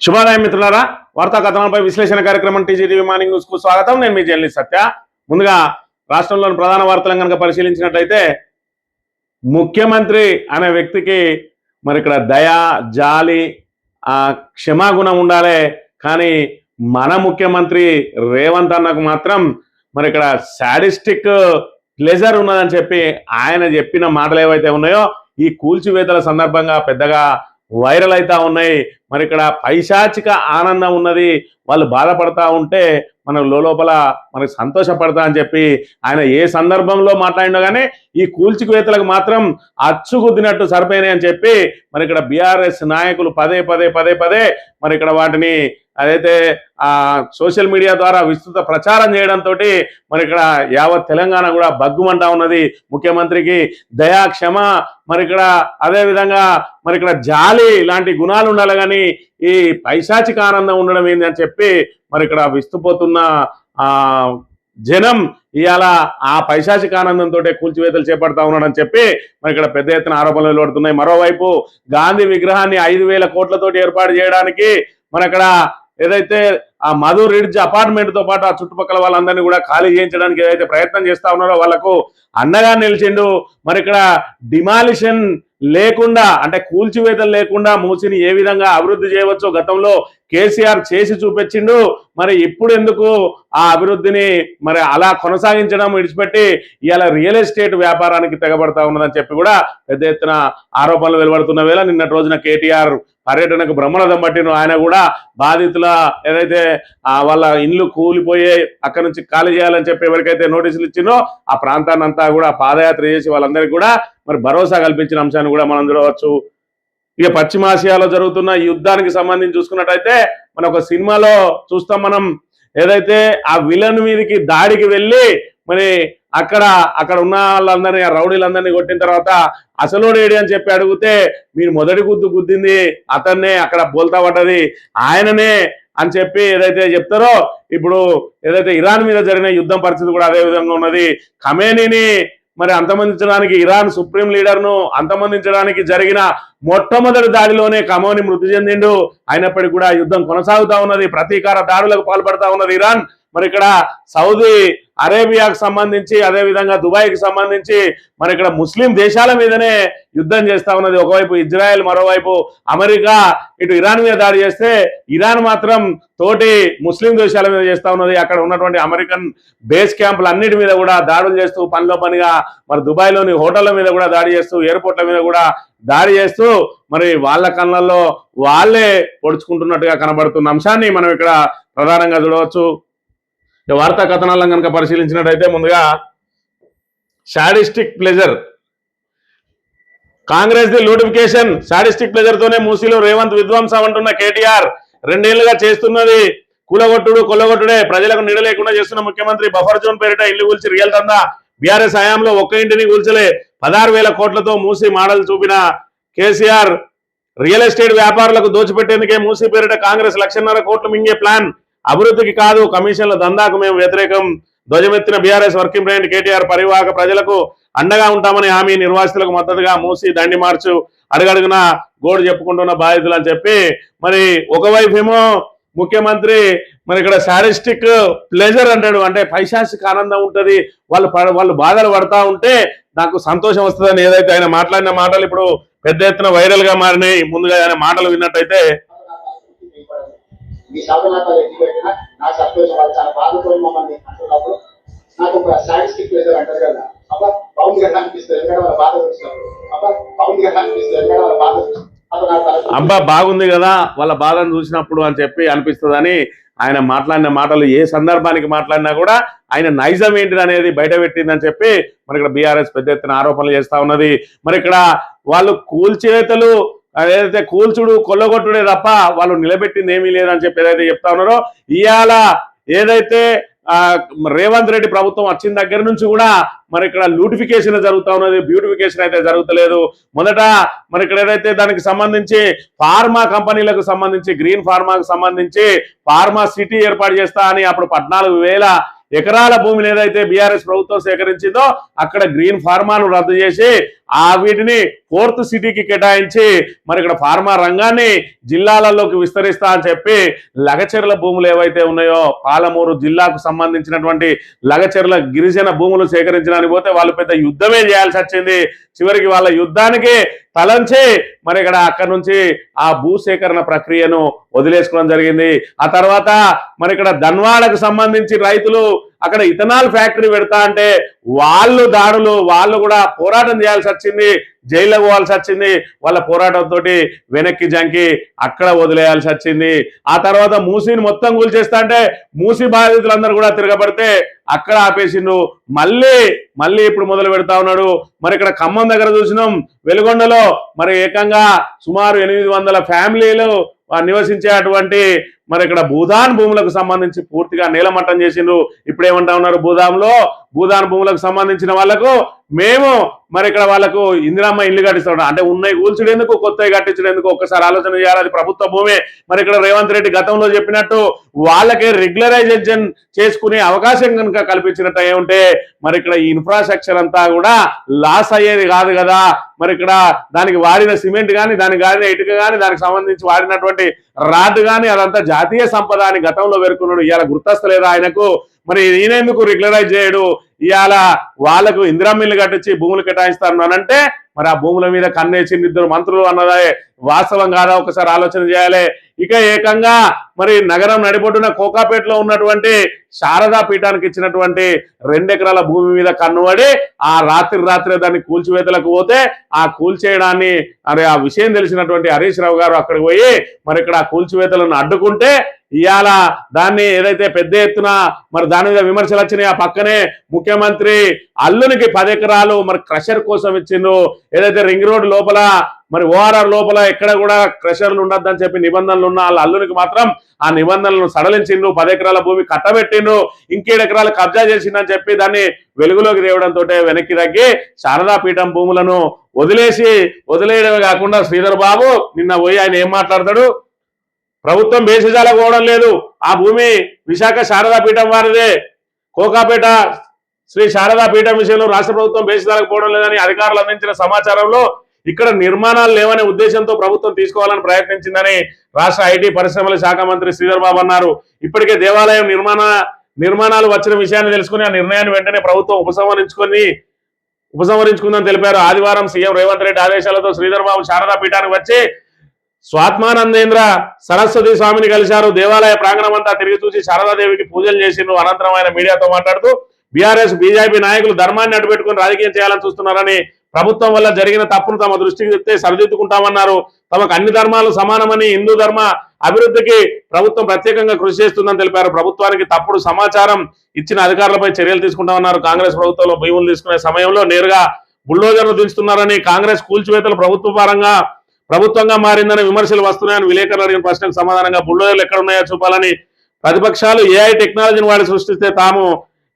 శుభోదయం మిత్రులారా, వార్తా కథనాలపై విశ్లేషణ కార్యక్రమం టీజీటీవీ మార్నింగ్ న్యూస్ కు స్వాగతం. నేను మీ జర్నలిస్ట్ సత్య. ముందుగా రాష్ట్రంలోని ప్రధాన వార్తలను కనుక పరిశీలించినట్లయితే, ముఖ్యమంత్రి అనే వ్యక్తికి మరి ఇక్కడ దయ, జాలి, క్షమాగుణం ఉండాలి. కానీ మన ముఖ్యమంత్రి రేవంత్ అన్నకు మాత్రం మరి ఇక్కడ సాడిస్టిక్ ప్లెజర్ ఉన్నదని చెప్పి ఆయన చెప్పిన మాటలు ఏవైతే ఉన్నాయో ఈ కూల్చివేతల సందర్భంగా పెద్దగా వైరల్ అవుతా ఉన్నాయి. మరి ఇక్కడ పైశాచిక ఆనందం ఉన్నది. వాళ్ళు బాధపడతా ఉంటే మనం లోపల మనకి సంతోషపడతా అని చెప్పి ఆయన ఏ సందర్భంలో మాట్లాడినా కానీ ఈ కూల్చివేతలకు మాత్రం అచ్చుగుద్దినట్టు సరిపోయినాయి అని చెప్పి మరి ఇక్కడ బీఆర్ఎస్ నాయకులు పదే మరి ఇక్కడ వాటిని అదైతే సోషల్ మీడియా ద్వారా విస్తృత ప్రచారం చేయడంతో మరి ఇక్కడ యావత్ తెలంగాణ కూడా బగ్గుమంటా ఉన్నది. ముఖ్యమంత్రికి దయా, క్షమ, మరి ఇక్కడ అదేవిధంగా మరి ఇక్కడ జాలి ఇలాంటి గుణాలు ఉండాలి, కానీ ఈ పైశాచిక ఆనందం ఉండడం ఏంది అని చెప్పి మరి ఇక్కడ విస్తుపోతున్న జనం ఇవాళ ఆ పైశాచిక ఆనందంతో కూల్చివేతలు చేపడతా ఉన్నాడని చెప్పి మరి ఇక్కడ పెద్ద ఎత్తున ఆరోపణలు వెలువడుతున్నాయి. మరోవైపు గాంధీ విగ్రహాన్ని 5,000 కోట్లతోటి ఏర్పాటు చేయడానికి మరి అక్కడ ఏదైతే ఆ మధు రిడ్జ్ అపార్ట్మెంట్ తో పాటు ఆ చుట్టుపక్కల వాళ్ళందరినీ కూడా ఖాళీ చేయించడానికి ఏదైతే ప్రయత్నం చేస్తా ఉన్నారో వాళ్లకు అండగా నిలిచిండు. మరి ఇక్కడ డిమాలిషన్ లేకుండా అంటే కూల్చివేతలు లేకుండా మూసిని ఏ విధంగా అభివృద్ధి చేయవచ్చో గతంలో కేసీఆర్ చేసి చూపించిండు. మరి ఇప్పుడు ఎందుకు ఆ అభివృద్ధిని మరి అలా కొనసాగించడం విడిచిపెట్టి ఇవాళ రియల్ ఎస్టేట్ వ్యాపారానికి తెగబడతా ఉన్నదని చెప్పి కూడా పెద్ద ఎత్తున ఆరోపణలు వెలువడుతున్న వేళ నిన్నటి రోజున కేటీఆర్ పర్యటనకు బ్రహ్మరథం పట్టిన ఆయన కూడా బాధితుల ఏదైతే వాళ్ళ ఇండ్లు కూలిపోయే అక్కడి నుంచి ఖాళీ చేయాలని చెప్పి ఎవరికైతే నోటీసులు ఇచ్చిందో ఆ ప్రాంతాన్ని అంతా కూడా పాదయాత్ర చేసి వాళ్ళందరికీ కూడా మరి భరోసా కల్పించిన అంశాన్ని కూడా మనం చూడవచ్చు. ఇక పశ్చిమాసియాలో జరుగుతున్న యుద్ధానికి సంబంధించి చూసుకున్నట్టయితే మన ఒక సినిమాలో చూస్తాం మనం, ఏదైతే ఆ విలన్ మీదకి దాడికి వెళ్ళి మరి అక్కడ ఉన్న వాళ్ళందరినీ రౌడీలందరినీ కొట్టిన తర్వాత అసలోడేడి అని చెప్పి అడిగితే మీరు మొదటి గుద్దింది అతన్నే, అక్కడ బోల్తా పడ్డది ఆయననే అని చెప్పి ఏదైతే చెప్తారో ఇప్పుడు ఏదైతే ఇరాన్ మీద జరిగిన యుద్ధం పరిస్థితి కూడా అదే విధంగా ఉన్నది. ఖమేనీని మరి అంతమందించడానికి, ఇరాన్ సుప్రీం లీడర్ను అంతమందించడానికి జరిగిన మొట్టమొదటి దాడిలోనే ఖమేనీ మృతి చెందిండు. అయినప్పటికీ కూడా యుద్ధం కొనసాగుతా ఉన్నది. ప్రతీకార దాడులకు పాల్పడతా ఉన్నది ఇరాన్. మరి ఇక్కడ సౌదీ అరేబియాకు సంబంధించి అదేవిధంగా దుబాయ్కి సంబంధించి మరి ఇక్కడ ముస్లిం దేశాల మీదనే యుద్ధం చేస్తా ఉన్నది. ఒకవైపు ఇజ్రాయెల్, మరోవైపు అమెరికా ఇటు ఇరాన్ మీద దాడి చేస్తే ఇరాన్ మాత్రం తోటి ముస్లిం దేశాల మీద చేస్తా ఉన్నది. అక్కడ ఉన్నటువంటి అమెరికన్ బేస్ క్యాంపులు అన్నిటి మీద కూడా దాడులు చేస్తూ పనిలో పనిగా మరి దుబాయ్లోని హోటళ్ల మీద కూడా దాడి చేస్తూ, ఎయిర్పోర్ట్ల మీద కూడా దాడి చేస్తూ మరి వాళ్ళ కళ్ళల్లో వాళ్ళే పొడుచుకుంటున్నట్టుగా కనబడుతున్న అంశాన్ని మనం ఇక్కడ ప్రధానంగా చూడవచ్చు. వార్తా కథనాలను కనుక పరిశీలించినట్టయితే ముందుగా sadistic pleasure, Congress the notification sadistic pleasure తోనే మూసీలో రేవంత్ విధ్వంసం అంటున్న కేటీఆర్ 2 ఏళ్లుగా చేస్తున్నది కూలగొట్టుడు కొల్లగొట్టుడే. ప్రజలకు నీడ లేకుండా చేస్తున్న ముఖ్యమంత్రి బఫర్ జోన్ పేరిట ఇల్లు కూల్చి రియల్ దందా. బీఆర్ఎస్ హయాంలో ఒక్క ఇంటిని కూల్చలే. 16,000 కోట్లతో మూసీ మోడల్ చూపిన కేసీఆర్ రియల్ ఎస్టేట్ వ్యాపారులకు దోచిపెట్టేందుకే మూసీ పేరిట కాంగ్రెస్ 1,50,000 కోట్లు మింగే ప్లాన్. అభివృద్ధికి కాదు కమిషన్ల దందాకు మేము వ్యతిరేకం. ధ్వజమెత్తిన బీఆర్ఎస్ వర్కింగ్ ప్రెసిడెంట్ కేటీఆర్ పరివాహక ప్రజలకు అండగా ఉంటామని హామీ. నిర్వాసితులకు మద్దతుగా మూసి దండి మార్చు. అడుగడుగున గోడు చెప్పుకుంటున్న బాధితులు అని చెప్పి మరి ఒకవైపు ఏమో ముఖ్యమంత్రి మరి ఇక్కడ సాడిస్టిక్ ప్లెజర్ అంటాడు, అంటే పైశాచిక ఆనందం ఉంటుంది, వాళ్ళు బాధలు పడతా ఉంటే నాకు సంతోషం వస్తుందని ఏదైతే ఆయన మాట్లాడిన మాటలు ఇప్పుడు పెద్ద ఎత్తున వైరల్ గా మారినాయి. ముందుగా ఆయన మాటలు విన్నట్టయితే మీ శాతనాథాలు ఎత్తి పెట్టినా నాకు సంతోషం. వాళ్ళు చాలా బాధపడి మమ్మల్ని అంటున్నప్పుడు నాకు ఒక సాటిస్టిక్ ప్లేజర్ అంటారు కదా, అబ్బా బాగుంది కదా అనిపిస్తుంది. ఎందుకంటే వాళ్ళ బాధ వచ్చినప్పుడు అబ్బా బాగుంది కదా అనిపిస్తుంది. ఎందుకంటే వాళ్ళ బాధ అబ్బా బాగుంది కదా వాళ్ళ బాధను చూసినప్పుడు అని చెప్పి అనిపిస్తుందని ఆయన మాట్లాడిన మాటలు ఏ సందర్భానికి మాట్లాడినా కూడా ఆయన నైజం ఏంటిది అనేది బయట పెట్టిందని చెప్పి మరి ఇక్కడ బీఆర్ఎస్ పెద్ద ఎత్తున ఆరోపణలు చేస్తా ఉన్నది. మరి ఇక్కడ వాళ్ళు కూల్చేతలు ఏదైతే కూల్చుడు కొల్లగొట్టుడే తప్ప వాళ్ళు నిలబెట్టింది ఏమీ లేదని చెప్పి ఏదైతే చెప్తా ఉన్నారో, ఇవాళ ఏదైతే రేవంత్ రెడ్డి ప్రభుత్వం వచ్చిన దగ్గర నుంచి కూడా మరి ఇక్కడ లూటిఫికేషన్ జరుగుతూ ఉన్నది, బ్యూటిఫికేషన్ అయితే జరుగుతలేదు. మొదట మరి ఇక్కడ ఏదైతే దానికి సంబంధించి ఫార్మా కంపెనీలకు సంబంధించి గ్రీన్ ఫార్మాకు సంబంధించి ఫార్మా సిటీ ఏర్పాటు చేస్తా అని అప్పుడు 14,000 ఎకరాల భూమిని ఏదైతే బీఆర్ఎస్ ప్రభుత్వం సేకరించిందో అక్కడ గ్రీన్ ఫార్మాను రద్దు చేసి వీటిని ఫోర్త్ సిటీకి కేటాయించి మరి ఇక్కడ ఫార్మా రంగాన్ని జిల్లాలలోకి విస్తరిస్తా అని చెప్పి లగచెర్ల భూములు ఏవైతే ఉన్నాయో పాలమూరు జిల్లాకు సంబంధించినటువంటి లగచెర్ల గిరిజన భూములు సేకరించడానికి పోతే వాళ్ళు పెద్ద యుద్ధమే చేయాల్సి వచ్చింది. చివరికి వాళ్ళ యుద్ధానికి తలంచి మరి ఇక్కడ అక్కడ నుంచి ఆ భూసేకరణ ప్రక్రియను వదిలేసుకోవడం జరిగింది. ఆ తర్వాత మరి ఇక్కడ ధన్వాడకు సంబంధించి రైతులు అక్కడ ఇథనాల్ ఫ్యాక్టరీ పెడతా అంటే వాళ్ళు కూడా పోరాటం చేయాల్సి వచ్చింది, జైల్లో పోవాల్సి వచ్చింది. వాళ్ళ పోరాటంతో వెనక్కి జంకి అక్కడ వదిలేయాల్సి వచ్చింది. ఆ తర్వాత మూసీని మొత్తం కూల్చేస్తా అంటే మూసీ బాధితులందరూ కూడా తిరగబడితే అక్కడ ఆపేసిండు. మళ్ళీ ఇప్పుడు మొదలు పెడతా ఉన్నాడు. మరి ఇక్కడ ఖమ్మం దగ్గర చూసినాం, వెలుగొండలో మరి ఏకంగా సుమారు 800 ఫ్యామిలీలు నివసించే అటువంటి మరి ఇక్కడ భూదాన్ భూములకు సంబంధించి పూర్తిగా నీలమట్టం చేసిండ్రు. ఇప్పుడు ఏమంటా ఉన్నారు, భూదాన్ భూములకు సంబంధించిన వాళ్లకు మేము మరి ఇక్కడ వాళ్ళకు ఇందిరమ్మ ఇల్లు కట్టిస్తాం అంటే ఉన్నాయి కూల్చుడేందుకు కొత్తవి కట్టించడేందుకు ఒక్కసారి ఆలోచన చేయాలి. అది ప్రభుత్వ భూమే. మరి ఇక్కడ రేవంత్ రెడ్డి గతంలో చెప్పినట్టు వాళ్ళకే రెగ్యులరైజేషన్ చేసుకునే అవకాశం కనుక కల్పించినట్టు ఉంటే మరి ఇక్కడ ఈ ఇన్ఫ్రాస్ట్రక్చర్ అంతా కూడా లాస్ అయ్యేది కాదు కదా. మరి ఇక్కడ దానికి వాడిన సిమెంట్ కానీ, దానికి వాడిన ఇటుక కానీ, దానికి సంబంధించి వాడినటువంటి రాడ్ కానీ అదంతా జాతీయ సంపద అని గతంలో పేర్కొన్నాడు. ఇవాళ గుర్తొస్తలేదా ఆయనకు? మరి ఈయనెందుకు రెగ్యులరైజ్ చేయడు? ఇవాళ వాళ్ళకు ఇందిరమ్మ ఇల్లు కట్టించి భూములు కేటాయిస్తారు అనంటే మరి ఆ భూముల మీద కన్నేసి 2 మంత్రులు అన్నదే వాస్తవం కాదా? ఒకసారి ఆలోచన చేయాలి. ఇక ఏకంగా మరి నగరం నడిబొడ్డున కోకాపేటలో ఉన్నటువంటి శారదా పీఠానికి ఇచ్చినటువంటి 2 ఎకరాల భూమి మీద కన్నుబడి ఆ రాత్రి దాన్ని కూల్చివేతలకు పోతే ఆ కూల్చేయడాన్ని ఆ విషయం తెలిసినటువంటి హరీష్ రావు గారు అక్కడికి పోయి మరి ఇక్కడ ఆ కూల్చివేతలను అడ్డుకుంటే ఇవాళ దాన్ని ఏదైతే పెద్ద ఎత్తున మరి దాని మీద విమర్శలు వచ్చినాయి. ఆ పక్కనే ముఖ్యమంత్రి అల్లునికి 10 ఎకరాలు మరి క్రషర్ కోసం ఇచ్చిండ్రు. ఏదైతే రింగ్ రోడ్ లోపల మరి ఓఆర్ఆర్ లోపల ఎక్కడ కూడా క్రషర్లు ఉండొద్దని చెప్పి నిబంధనలు ఉన్న వాళ్ళ అల్లునికి మాత్రం ఆ నిబంధనలను సడలించిండ్రు. 10 ఎకరాల భూమి కట్టబెట్టిండ్రు. 7 ఎకరాలు కబ్జా చేసిందని చెప్పి దాన్ని వెలుగులోకి తేవడంతో వెనక్కి తగ్గి శారదా పీఠం భూములను వదిలేయడమే కాకుండా శ్రీధర్ బాబు నిన్న పోయి ఆయన ఏం మాట్లాడతాడు, ప్రభుత్వం బేసిజాలకు పోవడం లేదు, ఆ భూమి విశాఖ శారదా పీఠం వారిదే, కోకాపేట శ్రీ శారదా పీఠం విషయంలో రాష్ట్ర ప్రభుత్వం బేసిజాలకు పోవడం లేదని అధికారులు అందించిన సమాచారంలో ఇక్కడ నిర్మాణాలు లేవనే ఉద్దేశంతో ప్రభుత్వం తీసుకోవాలని ప్రయత్నించిందని రాష్ట్ర ఐటీ పరిశ్రమల శాఖ మంత్రి శ్రీధర్ బాబు అన్నారు. ఇప్పటికే దేవాలయం నిర్మాణాలు వచ్చిన విషయాన్ని తెలుసుకుని ఆ నిర్ణయాన్ని వెంటనే ప్రభుత్వం ఉపసంహరించుకుందని తెలిపారు. ఆదివారం సీఎం రేవంత్ రెడ్డి ఆదేశాలతో శ్రీధర్ బాబు శారదా పీఠానికి వచ్చి స్వాత్మానందేంద్ర సరస్వతి స్వామిని కలిశారు. దేవాలయ ప్రాంగణం అంతా తిరిగి చూసి శారదాదేవికి పూజలు చేసిండ్రు. అనంతరం ఆయన మీడియాతో మాట్లాడుతూ బీఆర్ఎస్ బీజేపీ నాయకులు ధర్మాన్ని అడ్డుపెట్టుకుని రాజకీయం చేయాలని చూస్తున్నారని, ప్రభుత్వం వల్ల జరిగిన తప్పును తమ దృష్టికి తెస్తే సరిదిద్దుకుంటామన్నారు. తమకు అన్ని ధర్మాలు సమానమని, హిందూ ధర్మ అభివృద్ధికి ప్రభుత్వం ప్రత్యేకంగా కృషి చేస్తుందని తెలిపారు. ప్రభుత్వానికి తప్పుడు సమాచారం ఇచ్చిన అధికారులపై చర్యలు తీసుకుంటామన్నారు. కాంగ్రెస్ ప్రభుత్వంలో భూములు తీసుకునే సమయంలో నేరుగా బుల్డోజర్లు దించుతున్నారని, కాంగ్రెస్ కూల్చివేతలు ప్రభుత్వంగా మారిందని విమర్శలు వస్తున్నాయని విలేకరులు అడిగిన ప్రశ్నకు సమాధానంగా బుల్డోజర్లు ఎక్కడున్నాయో చూపాలని, ప్రతిపక్షాలు ఏఐ టెక్నాలజీని వాడి సృష్టిస్తే తాము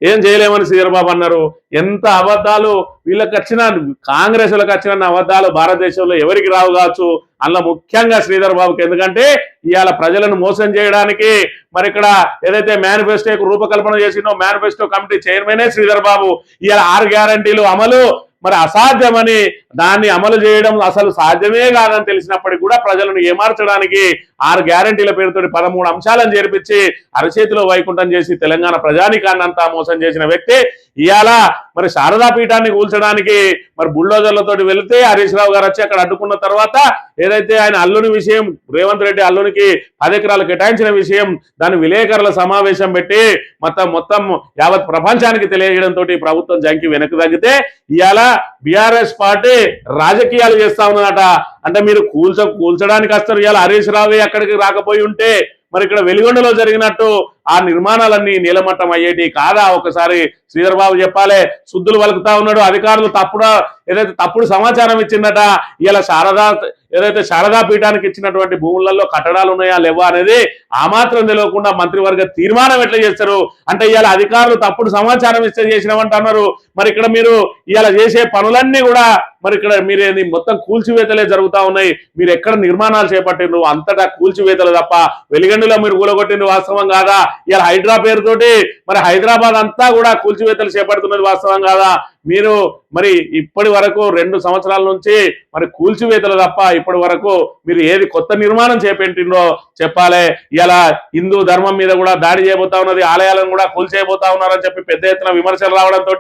ఏం చేయలేమని శ్రీధర్ బాబు అన్నారు. ఎంత అబద్ధాలు వీళ్ళకి వచ్చిన, కాంగ్రెస్ వాళ్ళకి వచ్చిన అబద్ధాలు భారతదేశంలో ఎవరికి రావు కావచ్చు, అందులో ముఖ్యంగా శ్రీధర్ బాబుకి. ఎందుకంటే ఇవాళ ప్రజలను మోసం చేయడానికి మరి ఇక్కడ ఏదైతే మేనిఫెస్టోకు రూపకల్పన చేసిందో మేనిఫెస్టో కమిటీ చైర్మనే శ్రీధర్ బాబు. ఇవాళ 6 గ్యారంటీలు అమలు మరి అసాధ్యమని, దాన్ని అమలు చేయడం అసలు సాధ్యమే కాదని తెలిసినప్పటికీ కూడా ప్రజలను ఏమార్చడానికి 6 గ్యారంటీల పేరుతో 13 అంశాలను చేర్పించి అరచేతిలో వైకుంఠం చేసి తెలంగాణ ప్రజానికాన్ని అంతా మోసం చేసిన వ్యక్తి ఇవాళ మరి శారదా పీఠాన్ని కూల్చడానికి మరి బుల్డోజర్లతో వెళితే హరీష్ రావు గారు వచ్చి అక్కడ అడ్డుకున్న తర్వాత ఏదైతే ఆయన అల్లుని విషయం, రేవంత్ రెడ్డి అల్లునికి 10 ఎకరాలు కేటాయించిన విషయం, దాని విలేకరుల సమావేశం పెట్టి మొత్తం యావత్ ప్రపంచానికి తెలియజేయడంతో ప్రభుత్వం జంకి వెనక్కి తగ్గితే ఇవాళ బీఆర్ఎస్ పార్టీ రాజకీయాలు చేస్తా ఉన్నదట. అంటే మీరు కూల్చడానికి వస్తారు. ఇవాళ హరీష్ రావు అక్కడికి రాకపోయి ఉంటే మరి ఇక్కడ వెలుగొండలో జరిగినట్టు ఆ నిర్మాణాలన్నీ నీలమట్టం అయ్యేటి కాదా? ఒకసారి శ్రీధర్ బాబు చెప్పాలి. శుద్ధులు వలుకుతా ఉన్నాడు. అధికారులు తప్పుడు సమాచారం ఇచ్చిందట. ఇలా శారదా పీఠానికి ఇచ్చినటువంటి భూములలో కట్టడాలు ఉన్నాయా లేవా అనేది ఆ మాత్రం తెలియకుండా మంత్రివర్గ తీర్మానం ఎట్లా చేస్తారు? అంటే ఇవాళ అధికారులు తప్పుడు సమాచారం ఇస్తే చేసినామంటున్నారు. మరి ఇక్కడ మీరు ఇవాళ చేసే పనులన్నీ కూడా మరి ఇక్కడ మీరేది మొత్తం కూల్చివేతలే జరుగుతా ఉన్నాయి. మీరు ఎక్కడ నిర్మాణాలు చేపట్టిండ్రు? అంతటా కూల్చివేతలు తప్ప. వెలిగండిలో మీరు కూలగొట్టిండ్రు వాస్తవం కాదా? ఇలా హైడ్రా పేరుతోటి మరి హైదరాబాద్ అంతా కూడా కూల్చివేతలు చేపడుతున్నది వాస్తవం కాదా? మీరు మరి ఇప్పటి వరకు 2 సంవత్సరాల నుంచి మరి కూల్చివేతలు తప్ప ఇప్పటి వరకు మీరు ఏది కొత్త నిర్మాణం చేపట్టిండ్రో చెప్పాలి. ఇలా హిందూ ధర్మం మీద కూడా దాడి చేయబోతా ఉన్నది, ఆలయాలను కూడా కూల్చేయబోతా ఉన్నారని చెప్పి పెద్ద ఎత్తున విమర్శలు రావడంతో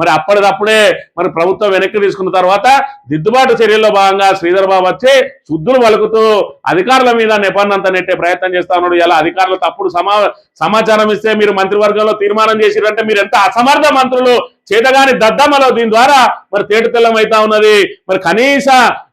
మరి అప్పటిదప్పుడే మరి ప్రభుత్వం వెనక్కి తీసుకున్న తర్వాత దిద్దుబాటు చర్యల్లో భాగంగా శ్రీధర్ బాబు వచ్చి శుద్ధులు పలుకుతూ అధికారుల మీద నెపన్నంత నెట్టే ప్రయత్నం చేస్తా ఉన్నాడు. ఇలా అధికారులు తప్పుడు సమాచారం ఇస్తే మీరు మంత్రివర్గంలో తీర్మానం చేసిరంటే మీరు ఎంత అసమర్థ మంత్రులు, చేతగాని దద్దమ్మలో దీని ద్వారా మరి తేటతెల్లం అవుతా ఉన్నది. మరి కనీస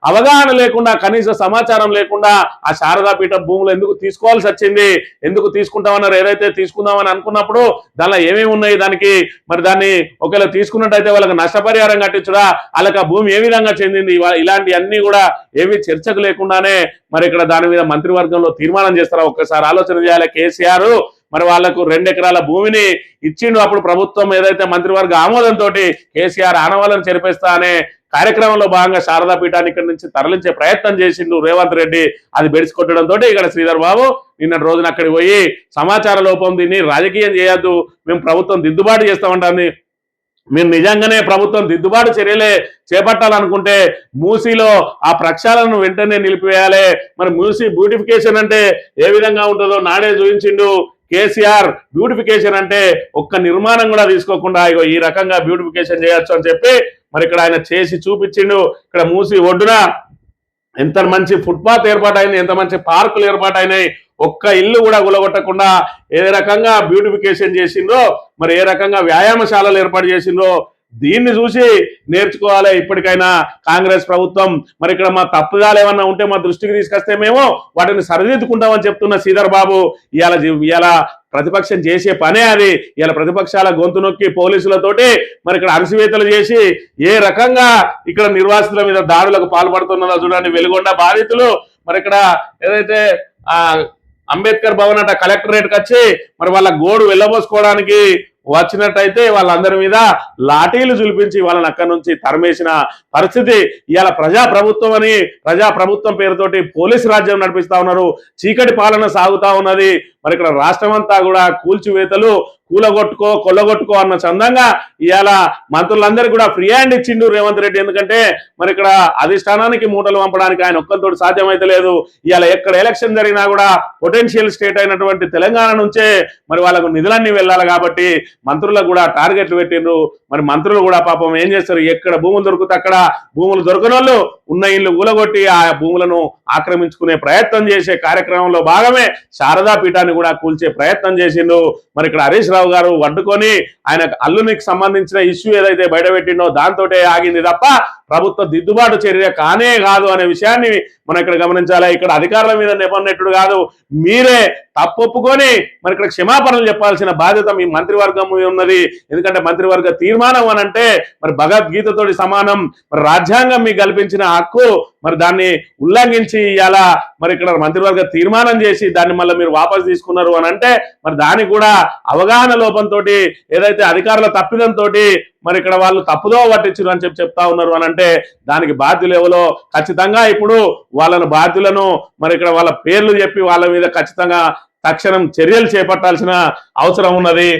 అవగాహన లేకుండా, కనీస సమాచారం లేకుండా ఆ శారదాపీఠం భూములు ఎందుకు తీసుకోవాల్సి వచ్చింది, ఎందుకు తీసుకుంటామన్నారు? ఏదైతే తీసుకుందామని అనుకున్నప్పుడు దానిలో ఏమేమి ఉన్నాయి, దానికి మరి దాన్ని ఒకవేళ తీసుకున్నట్టయితే వాళ్ళకి నష్టపరిహారం కట్టించుడా, వాళ్ళకి ఆ భూమి ఏ విధంగా చెందింది, ఇలాంటి అన్ని కూడా ఏవి చర్చకు లేకుండానే మరి ఇక్కడ దాని మీద మంత్రివర్గంలో తీర్మానం చేస్తారా? ఒక్కసారి ఆలోచన చేయాలి. కేసీఆర్ మరి వాళ్లకు 2 ఎకరాల భూమిని ఇచ్చిండు. అప్పుడు ప్రభుత్వం ఏదైతే మంత్రివర్గ ఆమోదంతో కేసీఆర్ ఆనవాళ్ళను చెరిపేస్తా అనే కార్యక్రమంలో భాగంగా శారదా పీఠాన్ని ఇక్కడి నుంచి తరలించే ప్రయత్నం చేసిండు రేవంత్ రెడ్డి. అది బెడిసికొట్టడంతో ఇక్కడ శ్రీధర్ బాబు నిన్న రోజున అక్కడికి పోయి సమాచార లోపం, దీన్ని రాజకీయం చేయొద్దు, మేము ప్రభుత్వం దిద్దుబాటు చేస్తామంటుంది. మీరు నిజంగానే ప్రభుత్వం దిద్దుబాటు చర్యలే చేపట్టాలనుకుంటే మూసీలో ఆ ప్రక్షాళనను వెంటనే నిలిపివేయాలి. మరి మూసీ బ్యూటిఫికేషన్ అంటే ఏ విధంగా ఉంటుందో నాడే చూపించిండు కేసీఆర్. బ్యూటిఫికేషన్ అంటే ఒక్క నిర్మాణం కూడా తీసుకోకుండా ఇగో ఈ రకంగా బ్యూటిఫికేషన్ చేయొచ్చు అని చెప్పి మరి ఇక్కడ ఆయన చేసి చూపించిండు. ఇక్కడ మూసి ఒడ్డున ఎంత మంచి ఫుట్పాత్ ఏర్పాటైంది, ఎంత మంచి పార్కులు ఏర్పాటైనాయి, ఒక్క ఇల్లు కూడా గులగొట్టకుండా ఏ రకంగా బ్యూటిఫికేషన్ చేసిండ్రో, మరి ఏ రకంగా వ్యాయామశాలలు ఏర్పాటు చేసిండ్రో దీన్ని చూసి నేర్చుకోవాలి ఇప్పటికైనా కాంగ్రెస్ ప్రభుత్వం. మరి ఇక్కడ మా తప్పుదాలు ఏమన్నా ఉంటే మా దృష్టికి తీసుకొస్తే మేము వాటిని సరిదిద్దుకుంటామని చెప్తున్న శ్రీధర్ బాబు ఇవాళ ప్రతిపక్షం చేసే పనే అది. ఇలా ప్రతిపక్షాల గొంతు నొక్కి పోలీసులతోటి మరి ఇక్కడ అణచివేతలు చేసి ఏ రకంగా ఇక్కడ నిర్వాసితుల మీద దాడులకు పాల్పడుతున్నదో చూడండి. వెలుగొండ బాధితులు మరి ఇక్కడ ఏదైతే అంబేద్కర్ భవన్ అట కలెక్టరేట్కి వచ్చి మరి వాళ్ళ గోడు వెళ్ళబోసుకోవడానికి వచ్చినట్టయితే వాళ్ళందరి మీద లాఠీలు చూపించి వాళ్ళని అక్కడి నుంచి తరిమేసిన పరిస్థితి. ఇవాళ ప్రజాప్రభుత్వం అని ప్రజాప్రభుత్వం పేరుతోటి పోలీసు రాజ్యం నడిపిస్తా ఉన్నారు, చీకటి పాలన సాగుతా ఉన్నది. మరి ఇక్కడ రాష్ట్రం అంతా కూడా కూల్చివేతలు, కూలగొట్టుకో కొల్లగొట్టుకో అన్న చందంగా ఇవాళ మంత్రులందరికీ కూడా ఫ్రీ హ్యాండ్ ఇచ్చిండు రేవంత్ రెడ్డి. ఎందుకంటే మరి ఇక్కడ అధిష్టానానికి మూటలు పంపడానికి ఆయన ఒక్కరితో సాధ్యమైతే లేదు. ఇవాళ ఎక్కడ ఎలక్షన్ జరిగినా కూడా పొటెన్షియల్ స్టేట్ అయినటువంటి తెలంగాణ నుంచే మరి వాళ్ళకు నిధులన్నీ వెళ్ళాలి కాబట్టి మంత్రులకు కూడా టార్గెట్లు పెట్టిండ్రు. మరి మంత్రులు కూడా పాపం ఏం చేస్తారు, ఎక్కడ భూములు దొరికితే అక్కడ భూములు దొరకని వాళ్ళు ఉన్న ఇల్లు కూలగొట్టి ఆ భూములను ఆక్రమించుకునే ప్రయత్నం చేసే కార్యక్రమంలో భాగమే శారదా పీఠాన్ని కూడా కూల్చే ప్రయత్నం చేసిండు. మరి ఇక్కడ హరీష్ రావు గారు అడ్డుకొని ఆయన అల్లునికి సంబంధించిన ఇష్యూ ఏదైతే బయటపెట్టిండో దాంతో ఆగింది తప్ప ప్రభుత్వ దిద్దుబాటు చర్య కానే కాదు అనే విషయాన్ని మనం ఇక్కడ గమనించాలి. ఇక్కడ అధికారుల మీద నెపన్నెట్టుడు కాదు, మీరే తప్పొప్పుకొని మరి ఇక్కడ క్షమాపణలు చెప్పాల్సిన బాధ్యత మీ మంత్రివర్గం ఉన్నది. ఎందుకంటే మంత్రివర్గ తీర్మానం అని అంటే మరి భగవద్గీతతోటి సమానం. మరి రాజ్యాంగం మీకు కల్పించిన హక్కు మరి దాన్ని ఉల్లంఘించి ఇవాళ మరి ఇక్కడ మంత్రివర్గ తీర్మానం చేసి దాన్ని మళ్ళీ మీరు వాపసు తీసుకున్నారు అని అంటే మరి దానికి కూడా అవగాహన లోపంతో ఏదైతే అధికారుల తప్పిదంతో మరి ఇక్కడ వాళ్ళు తప్పుదో పట్టించారు అని చెప్తా ఉన్నారు అని అంటే దానికి బాధ్యులు ఎవరో ఖచ్చితంగా ఇప్పుడు వాళ్ళను బాధ్యులను మరి ఇక్కడ వాళ్ళ పేర్లు చెప్పి వాళ్ళ మీద ఖచ్చితంగా తక్షణం చర్యలు చేపట్టాల్సిన అవసరం ఉన్నది.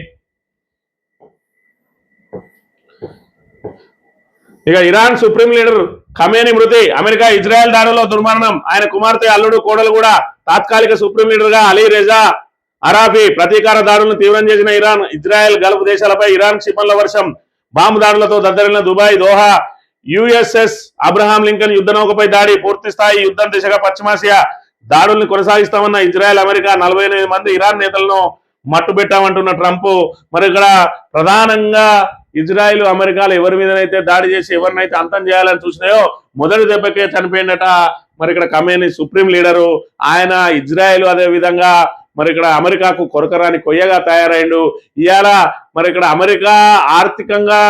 ఇక ఇరాన్ సుప్రీం లీడర్ ఖమేనీ మృతి, అమెరికా ఇజ్రాయెల్ దాడుల్లో దుర్మరణం, ఆయన కుమార్తె అల్లుడు కోడలు కూడా తాత్కాలిక సుప్రీం లీడర్ గా అలీ రెజా అరాఫీ. ప్రతీకార దాడులను తీవ్రం చేసిన ఇరాన్, ఇజ్రాయెల్, గల్ఫ్ దేశాలపై ఇరాన్ క్షిపణుల వర్షం, బాంబు దాడులతో దద్దరిల్లిన Dubai, Doha. USS Abraham Lincoln యుద్ధ నౌకపై దాడి, పూర్తి స్థాయి యుద్ధం దిశగా పశ్చిమాసియా దాడుల్ని కొనసాగిస్తామన్న ఇజ్రాయెల్, అమెరికా. 48 మంది ఇరాన్ నేతలను మట్టుబెట్టామంటున్న ట్రంప్. మరి ఇక్కడ ప్రధానంగా ఇజ్రాయెల్, అమెరికాలు ఎవరి మీదనైతే దాడి చేసి ఎవరినైతే అంతం చేయాలని చూసినాయో మొదటి దెబ్బకే చనిపోయినట మరి ఇక్కడ ఖమేనీ సుప్రీం లీడరు. ఆయన ఇజ్రాయెల్ అదే విధంగా మరి ఇక్కడ అమెరికాకు కొరకరాని కొయ్యగా తయారైండు. ఇవాళ మరి ఇక్కడ అమెరికా ఆర్థికంగా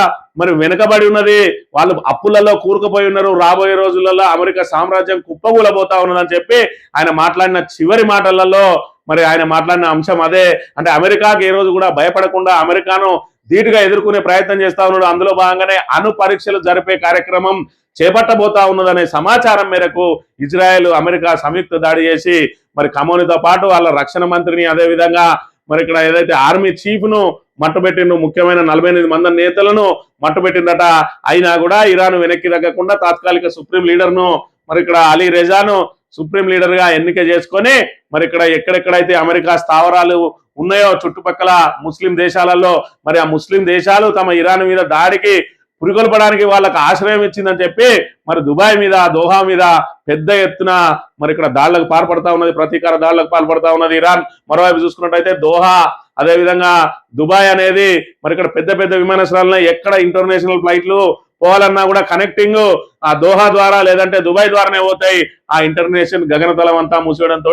మరి వెనుకబడి ఉన్నది, వాళ్ళు అప్పులలో కూరుకుపోయి ఉన్నారు. రాబోయే రోజులలో అమెరికా సామ్రాజ్యం కుప్పగూలబోతా ఉన్నదని చెప్పి ఆయన మాట్లాడిన చివరి మాటలలో మరి ఆయన మాట్లాడిన అంశం అదే. అంటే అమెరికాకి ఏ రోజు కూడా భయపడకుండా అమెరికాను ధీటుగా ఎదుర్కొనే ప్రయత్నం చేస్తా ఉన్నాడు. అందులో భాగంగానే అణు పరీక్షలు జరిపే కార్యక్రమం చేపట్టబోతా ఉన్నదనే సమాచారం మేరకు ఇజ్రాయెల్, అమెరికా సంయుక్త దాడి చేసి మరి ఖమోనీతో పాటు వాళ్ళ రక్షణ మంత్రిని అదేవిధంగా మరి ఇక్కడ ఏదైతే ఆర్మీ చీఫ్ ను మట్టుబెట్టిండు, ముఖ్యమైన 48 మంది నేతలను మట్టుబెట్టిందట. అయినా కూడా ఇరాన్ వెనక్కి తగ్గకుండా తాత్కాలిక సుప్రీం లీడర్ను మరి ఇక్కడ అలీ రెజాను సుప్రీం లీడర్ గా ఎన్నిక చేసుకొని మరి ఇక్కడ ఎక్కడెక్కడైతే అమెరికా స్థావరాలు ఉన్నాయో చుట్టుపక్కల ముస్లిం దేశాలలో మరి ఆ ముస్లిం దేశాలు తమ ఇరాన్ మీద దాడికి పురికొల్పడానికి వాళ్ళకు ఆశ్రయం ఇచ్చిందని చెప్పి మరి దుబాయ్ మీద, దోహా మీద పెద్ద ఎత్తున మరి ఇక్కడ దాడులకు పాల్పడతా ఉన్నది, ప్రతీకార దాడులకు పాల్పడతా ఉన్నది ఇరాన్. మరోవైపు చూసుకున్నట్టయితే దోహా అదేవిధంగా దుబాయ్ అనేది మరి ఇక్కడ పెద్ద పెద్ద విమానాశ్రయాలను ఎక్కడ ఇంటర్నేషనల్ ఫ్లైట్లు పోవాలన్నా కూడా కనెక్టింగ్ ఆ దోహా ద్వారా లేదంటే దుబాయ్ ద్వారానే పోతాయి. ఆ ఇంటర్నేషనల్ గగనతలం అంతా మూసివేయడంతో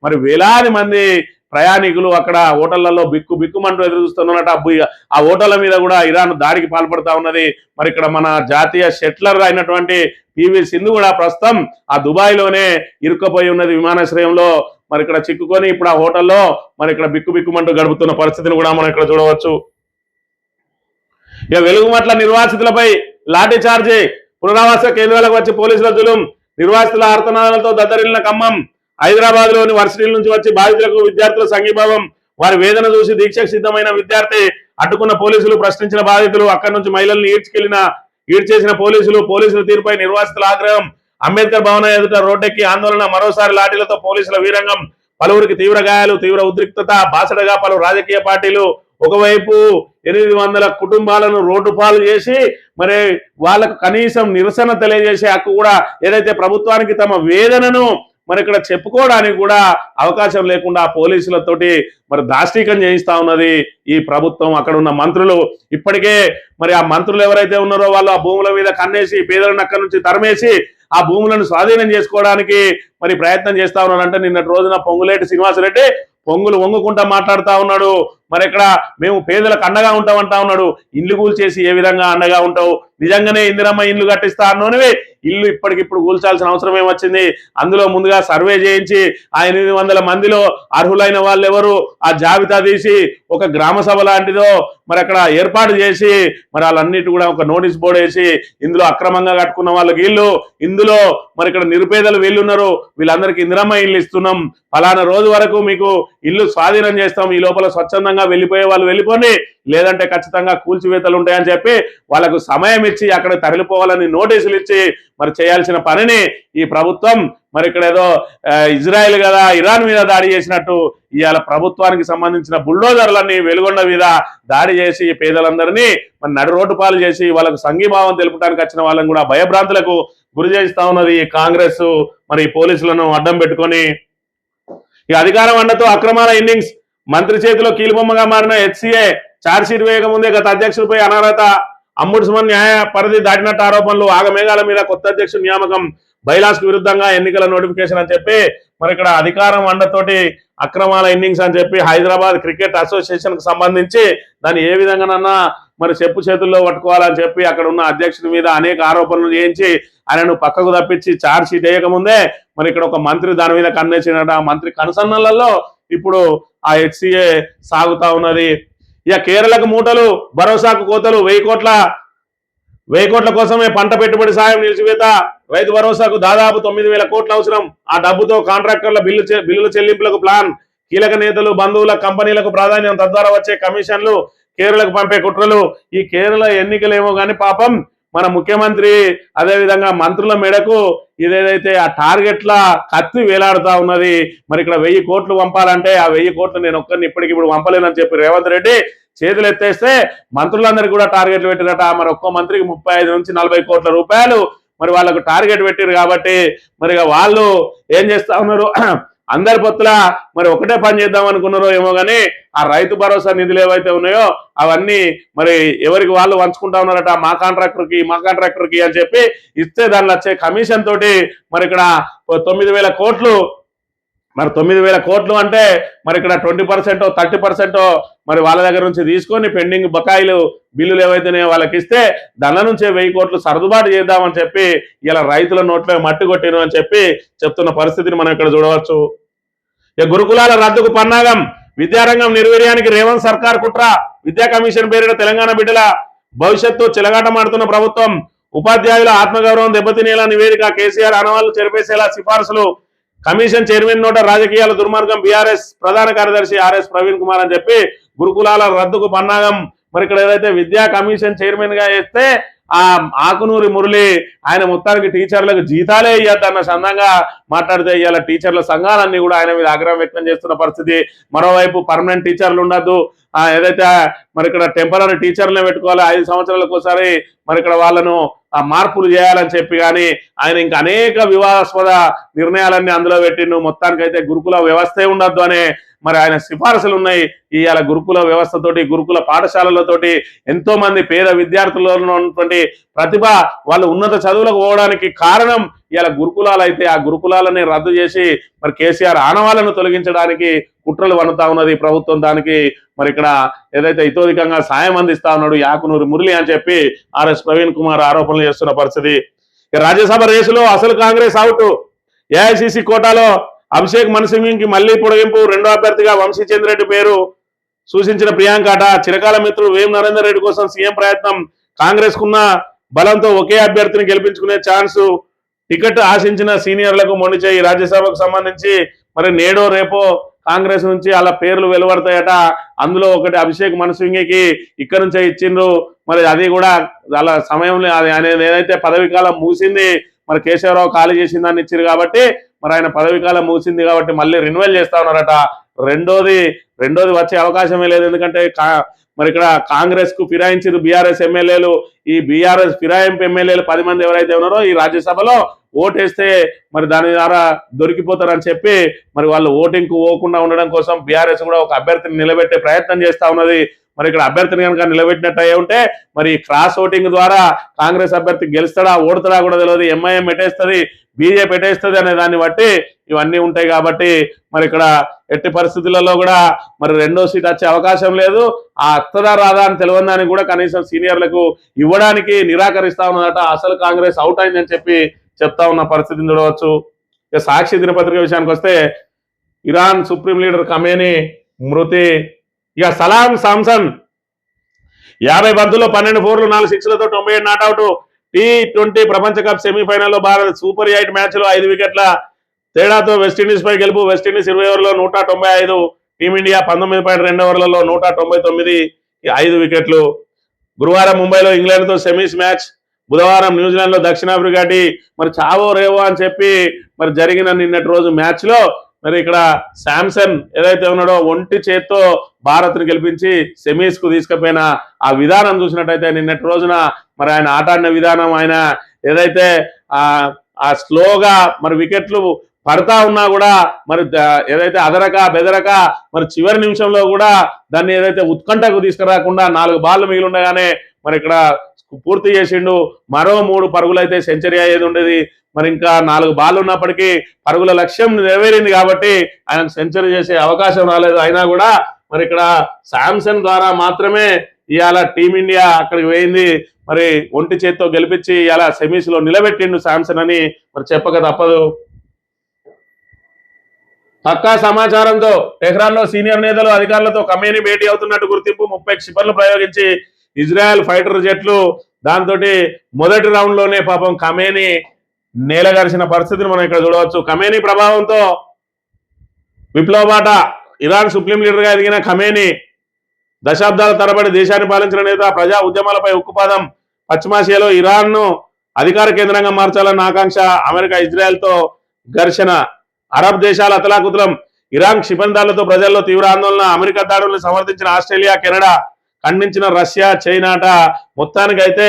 మరి వేలాది మంది ప్రయాణికులు అక్కడ హోటళ్లలో బిక్కుమంటూ ఎదురు చూస్తున్నట్టు ఆ హోటళ్ల మీద కూడా ఇరాన్ దాడికి పాల్పడతా ఉన్నది. మరి ఇక్కడ మన జాతీయ షెట్లర్ అయినటువంటి పివి సింధు కూడా ప్రస్తుతం ఆ దుబాయ్ లోనే ఇరుక్కుపోయి ఉన్నది విమానాశ్రయంలో. మరి ఇక్కడ చిక్కుకొని ఇప్పుడు ఆ హోటల్లో మరి ఇక్కడ బిక్కుమంటూ గడుపుతున్న పరిస్థితిని కూడా మనం ఇక్కడ చూడవచ్చు. ఇక వెలుగుమట్ల నిర్వాసితులపై లాఠీ చార్జీ, పునరావాస కేంద్రాలకు వచ్చి పోలీసుల జులుం, నిర్వాసితుల ఆర్తనాదాలతో దద్దరిల్లిన ఖమ్మం. హైదరాబాద్ లోని వర్సిటీల నుంచి వచ్చి బాధితులకు విద్యార్థుల సంఘీభావం, వారి వేదన చూసి దీక్షకు సిద్ధమైన విద్యార్థి అడ్డుకున్న పోలీసులు, ప్రశ్నించిన బాధితులు, అక్కడి నుంచి మహిళల్ని ఈడ్చేసిన పోలీసుల తీరుపై నిర్వాసితుల ఆగ్రహం. అంబేద్కర్ భవన ఎదుట రోడ్డెక్కి ఆందోళన, మరోసారి లాఠీలతో పోలీసుల వీరంగం, పలువురికి తీవ్ర గాయాలు, తీవ్ర ఉద్రిక్తత. బాసటగా పలు రాజకీయ పార్టీలు ఒకవైపు 800 కుటుంబాలను రోడ్డు పాలు చేసి మరి వాళ్ళకు కనీసం నిరసన తెలియజేసే హక్కు కూడా ఏదైతే ప్రభుత్వానికి తమ వేదనను మరి ఇక్కడ చెప్పుకోవడానికి కూడా అవకాశం లేకుండా పోలీసులతోటి మరి దాష్టీకం చేయిస్తా ఉన్నది ఈ ప్రభుత్వం. అక్కడ ఉన్న మంత్రులు ఇప్పటికే మరి ఆ మంత్రులు ఎవరైతే ఉన్నారో వాళ్ళు ఆ భూముల మీద కన్నేసి పేదలను అక్కడి నుంచి తరిమేసి ఆ భూములను స్వాధీనం చేసుకోవడానికి మరి ప్రయత్నం చేస్తా ఉన్నారంటే నిన్నటి రోజున పొంగులేటి శ్రీనివాసరెడ్డి పొంగులు వంగుకుంటా మాట్లాడుతా ఉన్నాడు. మరి ఇక్కడ మేము పేదలకు అండగా ఉంటామంటా ఉన్నాడు. ఇల్లు కూల్చేసి ఏ విధంగా అండగా ఉంటావు? నిజంగానే ఇందిరమ్మ ఇల్లు కట్టిస్తా అన్నోనివి ఇల్లు ఇప్పటికిప్పుడు కూల్చాల్సిన అవసరం ఏమొచ్చింది? అందులో ముందుగా సర్వే చేయించి ఆ 800 మందిలో అర్హులైన వాళ్ళు ఎవరు ఆ జాబితా తీసి ఒక గ్రామ సభ లాంటిదో మరి అక్కడ ఏర్పాటు చేసి మరి వాళ్ళన్నిటి కూడా ఒక నోటీస్ బోర్డు వేసి ఇందులో అక్రమంగా కట్టుకున్న వాళ్ళకి ఇల్లు, ఇందులో మరి ఇక్కడ నిరుపేదలు వీళ్ళున్నారు, వీళ్ళందరికీ ఇందిరమ్మ ఇల్లు ఇస్తున్నాం, ఫలానా రోజు వరకు మీకు ఇల్లు స్వాధీనం చేస్తాం, ఈ లోపల స్వచ్ఛందంగా వెళ్ళిపోయే వాళ్ళు వెళ్ళిపోండి, లేదంటే ఖచ్చితంగా కూల్చివేతలు ఉంటాయని చెప్పి వాళ్ళకు సమయం ఇచ్చి అక్కడ తరలిపోవాలని నోటీసులు ఇచ్చి మరి చేయాల్సిన పనిని ఈ ప్రభుత్వం మరి ఇక్కడ ఏదో ఇజ్రాయెల్ కదా ఇరాన్ మీద దాడి చేసినట్టు ఇవాళ ప్రభుత్వానికి సంబంధించిన బుల్డోజర్లన్నీ వెలుగొండ మీద దాడి చేసి పేదలందరినీ మరి నడు రోడ్డు పాలు చేసి వాళ్ళకు సంఘీభావం తెలుపడానికి వచ్చిన వాళ్ళని కూడా భయభ్రాంతులకు గురి చేస్తా ఉన్నది ఈ కాంగ్రెస్. మరి పోలీసులను అడ్డం పెట్టుకొని ఈ అధికారం అండతో అక్రమాల ఇన్నింగ్స్, మంత్రి చేతిలో కీలుబొమ్మగా మారిన హెచ్సిఏ ఛార్జ్షీట్ వేయకముందే గత అధ్యక్షుడిపై అనర్హత, అంబుడ్స్మన్ న్యాయ పరిధి దాటినట్టు ఆరోపణలు, ఆగమేఘాల మీద కొత్త అధ్యక్షుడు నియామకం, బైలాస్ కు విరుద్ధంగా ఎన్నికల నోటిఫికేషన్ అని చెప్పి మరి ఇక్కడ అధికారం అండతోటి అక్రమాల ఇన్నింగ్స్ అని చెప్పి హైదరాబాద్ క్రికెట్ అసోసియేషన్ కు సంబంధించి దాన్ని ఏ విధంగానన్నా మరి చెప్పు చేతుల్లో పట్టుకోవాలని చెప్పి అక్కడ ఉన్న అధ్యక్షుడి మీద అనేక ఆరోపణలు చేయించి ఆయనను పక్కకు తప్పించి ఛార్జ్ షీట్ వేయకముందే మరి ఇక్కడ ఒక మంత్రి దాని మీద కన్నేసినట. ఆ మంత్రి కనుసన్నలలో ఇప్పుడు ఆ హెచ్సిఏ సాగుతా ఉన్నది. ఇక కేరళకు మూటలు, భరోసాకు కోతలు, 1000 కోట్ల కోసమే పంట పెట్టుబడి సాయం నిలిచివేత, రైతు భరోసాకు దాదాపు 9,000 కోట్లు అవసరం, ఆ డబ్బుతో కాంట్రాక్టర్ల బిల్లుల చెల్లింపులకు ప్లాన్, కీలక నేతలు బంధువుల కంపెనీలకు ప్రాధాన్యం, తద్వారా వచ్చే కమిషన్లు కేరళకు పంపే కుట్రలు. ఈ కేరళ ఎన్నికలేమో కానీ పాపం మన ముఖ్యమంత్రి అదేవిధంగా మంత్రుల మెడకు ఇదేదైతే ఆ టార్గెట్ల కత్తి వేలాడుతా ఉన్నది. మరి ఇక్కడ 1000 కోట్లు పంపాలంటే ఆ 1000 కోట్లు నేను ఒక్కరిని ఇప్పటికిప్పుడు పంపలేనని చెప్పి రేవంత్ రెడ్డి చేతులు ఎత్తేస్తే మంత్రులందరికీ కూడా టార్గెట్లు పెట్టిరట. మరి ఒక్కో మంత్రికి 35 నుంచి 40 కోట్ల రూపాయలు మరి వాళ్ళకు టార్గెట్ పెట్టిరు. కాబట్టి మరి వాళ్ళు ఏం చేస్తా ఉన్నారు, అందరి పొత్తుల మరి ఒకటే పని చేద్దాం అనుకున్నారో ఏమో కానీ ఆ రైతు భరోసా నిధులు ఏవైతే ఉన్నాయో అవన్నీ మరి ఎవరికి వాళ్ళు పంచుకుంటా ఉన్నారట. మా కాంట్రాక్టర్కి అని చెప్పి ఇస్తే దానిలో వచ్చే కమిషన్ తోటి మరి ఇక్కడ 9,000 కోట్లు, మరి 9,000 కోట్లు అంటే మరి ఇక్కడ 20% 30% మరి వాళ్ళ దగ్గర నుంచి తీసుకొని పెండింగ్ బకాయిలు బిల్లులు ఏవైతేనే వాళ్ళకి ఇస్తే దాని నుంచే 1000 కోట్లు సర్దుబాటు చేద్దామని చెప్పి ఇలా రైతుల నోట్లో మట్టి కొట్టిను అని చెప్పి చెప్తున్న పరిస్థితిని మనం ఇక్కడ చూడవచ్చు. ఇక గురుకులాల రద్దుకు పన్నాగం, విద్యారంగం నిర్వీర్యానికి రేవంత్ సర్కార్ కుట్ర, విద్యా కమిషన్ పేరిట తెలంగాణ బిడ్డల భవిష్యత్తు చెలగాటమాడుతున్న ప్రభుత్వం, ఉపాధ్యాయుల ఆత్మగౌరవం దెబ్బతినేలా నివేదిక, కేసీఆర్ ఆనవాళ్లు చెరిపేసేలా సిఫార్సులు, కమిషన్ చైర్మన్ నోట రాజకీయాల దుర్మార్గం బీఆర్ఎస్ ప్రధాన కార్యదర్శి ఆర్ఎస్ ప్రవీణ్ కుమార్ అని చెప్పి గురుకులాల రద్దుకు పన్నాగం. మరి ఇక్కడ ఏదైతే విద్యా కమిషన్ చైర్మన్ గా వేస్తే ఆ ఆకునూరి మురళి ఆయన మొత్తానికి టీచర్లకు జీతాలే ఇయ్యద్దన్న సందంగా మాట్లాడితే ఇవాళ టీచర్ల సంఘాలన్నీ కూడా ఆయన మీద ఆగ్రహం వ్యక్తం చేస్తున్న పరిస్థితి. మరోవైపు పర్మనెంట్ టీచర్లు ఉండద్దు, ఏదైతే మరి ఇక్కడ టెంపరీ టీచర్లనే పెట్టుకోవాలి 5 సంవత్సరాలకు ఒకసారి మరి ఇక్కడ వాళ్ళను మార్పులు చేయాలని చెప్పి కానీ ఆయన ఇంకా అనేక వివాదాస్పద నిర్ణయాలన్నీ అందులో పెట్టిండు. మొత్తానికైతే గురుకుల వ్యవస్థే ఉండద్దు అనే మరి ఆయన సిఫారసులు ఉన్నాయి. ఇవాళ గురుకుల వ్యవస్థతోటి గురుకుల పాఠశాలలతోటి ఎంతో మంది పేద విద్యార్థులలో ఉన్నటువంటి ప్రతిభ వాళ్ళు ఉన్నత చదువులకు పోవడానికి కారణం ఇవాళ గురుకులాలు అయితే ఆ గురుకులాలని రద్దు చేసి మరి కేసీఆర్ ఆనవాళ్లను తొలగించడానికి కుట్రలు వన్నుతా ఉన్నది ప్రభుత్వం. దానికి మరి ఇక్కడ ఏదైతే ఇతోధికంగా సాయం అందిస్తా ఉన్నాడు యాకునూరి మురళి అని చెప్పి ఆర్ఎస్ ప్రవీణ్ కుమార్ ఆరోపణలు చేస్తున్న పరిస్థితి. రాజ్యసభ రేసులో అసలు కాంగ్రెస్ అవుట్. ఏఐసిసి కోటాలో అభిషేక్ మను సింఘ్కి మళ్లీ పొడిగింపు. రెండో అభ్యర్థిగా వంశీచంద్రెడ్డి పేరు సూచించిన ప్రియాంకాట. చిరకాల మిత్రుడు వేం నరేందర్ రెడ్డి కోసం సీఎం ప్రయత్నం. కాంగ్రెస్ కున్న బలంతో ఒకే అభ్యర్థిని గెలిపించుకునే ఛాన్సు. టికెట్ ఆశించిన సీనియర్లకు మొండిచేయి. రాజ్యసభకు సంబంధించి మరి నేడో రేపో కాంగ్రెస్ నుంచి అలా పేర్లు వెలువడతాయట. అందులో ఒకటి అభిషేక్ మను సింఘ్కి ఇక్కడ నుంచే ఇచ్చిండ్రు. మరి అది కూడా అలా సమయంలో అనేది ఏదైతే పదవి కాలం ముగిసింది మరి కేశవరావు ఖాళీ చేసిన దాన్ని ఇచ్చారు కాబట్టి మరి ఆయన పదవి కాలం ముగిసింది కాబట్టి మళ్ళీ రెన్యువల్ చేస్తా ఉన్నారట. రెండోది వచ్చే అవకాశమే లేదు. ఎందుకంటే మరి ఇక్కడ కాంగ్రెస్ కు ఫిరాయించారు బీఆర్ఎస్ ఎమ్మెల్యేలు. ఈ బీఆర్ఎస్ ఫిరాయింపు ఎమ్మెల్యేలు 10 మంది ఎవరైతే ఉన్నారో ఈ రాజ్యసభలో ఓటేస్తే మరి దాని ద్వారా దొరికిపోతారని చెప్పి మరి వాళ్ళు ఓటింగ్ కు పోకుండా ఉండడం కోసం బీఆర్ఎస్ కూడా ఒక అభ్యర్థిని నిలబెట్టే ప్రయత్నం చేస్తా ఉన్నది. మరి ఇక్కడ అభ్యర్థిని కనుక నిలబెట్టినట్టు అయ్యి ఉంటే మరి క్రాస్ ఓటింగ్ ద్వారా కాంగ్రెస్ అభ్యర్థి గెలుస్తాడా ఓడతాడా కూడా తెలియదు. ఎంఐఎం పెట్టేస్తుంది, బీజేపీ పెట్టేస్తుంది అనే దాన్ని బట్టి ఇవన్నీ ఉంటాయి. కాబట్టి మరి ఇక్కడ ఎట్టి పరిస్థితులలో కూడా మరి రెండో సీట్ వచ్చే అవకాశం లేదు. ఆ అత్తదా రాదా అని తెలియదానికి కూడా కనీసం సీనియర్లకు ఇవ్వడానికి నిరాకరిస్తా ఉన్నదట. అసలు కాంగ్రెస్ అవుట్ అయిందని చెప్పి చెప్తా ఉన్న పరిస్థితిని చూడవచ్చు. ఇక సాక్షి దినపత్రిక విషయానికి వస్తే ఇరాన్ సుప్రీం లీడర్ ఖమేనీ మృతి. ఇక సలాం సామ్సన్ 50 బంతుల్లో 12 4లు 4 6లతో 97 నాట్అవుట్. T20 ప్రపంచ కప్ సెమీఫైనల్లో భారత్ సూపర్ 8 మ్యాచ్లు 5 వికెట్ల తేడాతో వెస్టిండీస్ పై గెలుపు. వెస్టిండీస్ 20 ఓవర్లలో 195, టీమిండియా 19.2 ఓవర్లలో 199, 5 వికెట్లు. గురువారం ముంబైలో ఇంగ్లాండ్తో సెమీస్ మ్యాచ్. బుధవారం న్యూజిలాండ్లో దక్షిణాఫ్రికా మరి చావో రేవో అని చెప్పి మరి జరిగిన నిన్నటి రోజు మ్యాచ్ లో మరి ఇక్కడ శాంసన్ ఏదైతే ఉన్నాడో ఒంటి చేత్తో భారత్ ని గెలిపించి సెమీస్ కు తీసుకుపోయిన ఆ విధానం చూసినట్టయితే నిన్నటి రోజున మరి ఆయన ఆట ఆడిన విధానం, ఆయన ఏదైతే ఆ స్లోగా మరి వికెట్లు పడతా ఉన్నా కూడా మరి ఏదైతే అదరక బెదరక మరి చివరి నిమిషంలో కూడా దాన్ని ఏదైతే ఉత్కంఠకు తీసుకురాకుండా 4 బాళ్ళు మిగిలి ఉండగానే మరి ఇక్కడ పూర్తి చేసిండు. మరో 3 పరుగులైతే సెంచరీ అయ్యేది ఉండేది. మరి ఇంకా 4 బాళ్ళు ఉన్నప్పటికీ పరుగుల లక్ష్యం నెరవేరింది కాబట్టి ఆయనకు సెంచరీ చేసే అవకాశం రాలేదు. అయినా కూడా మరి ఇక్కడ శాంసన్ ద్వారా మాత్రమే ఇవాళ టీమిండియా అక్కడికి పోయింది. మరి ఒంటి చేత్తో గెలిపించి ఇవాళ సెమీస్ లో నిలబెట్టిండు శాంసన్ అని మరి చెప్పక తప్పదు. పక్కా సమాచారంతో టెహ్రాన్ లో సీనియర్ నేతలు అధికారులతో ఖమేనీ భేటీ అవుతున్నట్టు గుర్తింపు. 30 క్షిపణులు ప్రయోగించి ఇజ్రాయెల్ ఫైటర్ జెట్లు. దాంతో మొదటి రౌండ్ లోనే పాపం ఖమేనీ నేలగరిసిన పరిస్థితిని మనం ఇక్కడ చూడవచ్చు. ఖమేనీ ప్రభావంతో విప్లవబాట. ఇరాన్ సుప్రీం లీడర్ గా ఎదిగిన ఖమేనీ దశాబ్దాల తరబడి దేశాన్ని పాలించిన నేత. ప్రజా ఉద్యమాలపై ఉక్కుపాదం. పశ్చిమాసియాలో ఇరాన్ ను అధికార కేంద్రంగా మార్చాలన్న ఆకాంక్ష. అమెరికా ఇజ్రాయెల్ తో ఘర్షణ. అరబ్ దేశాల అతలాకుతలం. ఇరాన్ క్షిపణిదాడులతో ప్రజల్లో తీవ్ర ఆందోళన. అమెరికా దాడులను సమర్థించిన ఆస్ట్రేలియా, కెనడా, ఖండించిన రష్యా, చైనాట. మొత్తానికైతే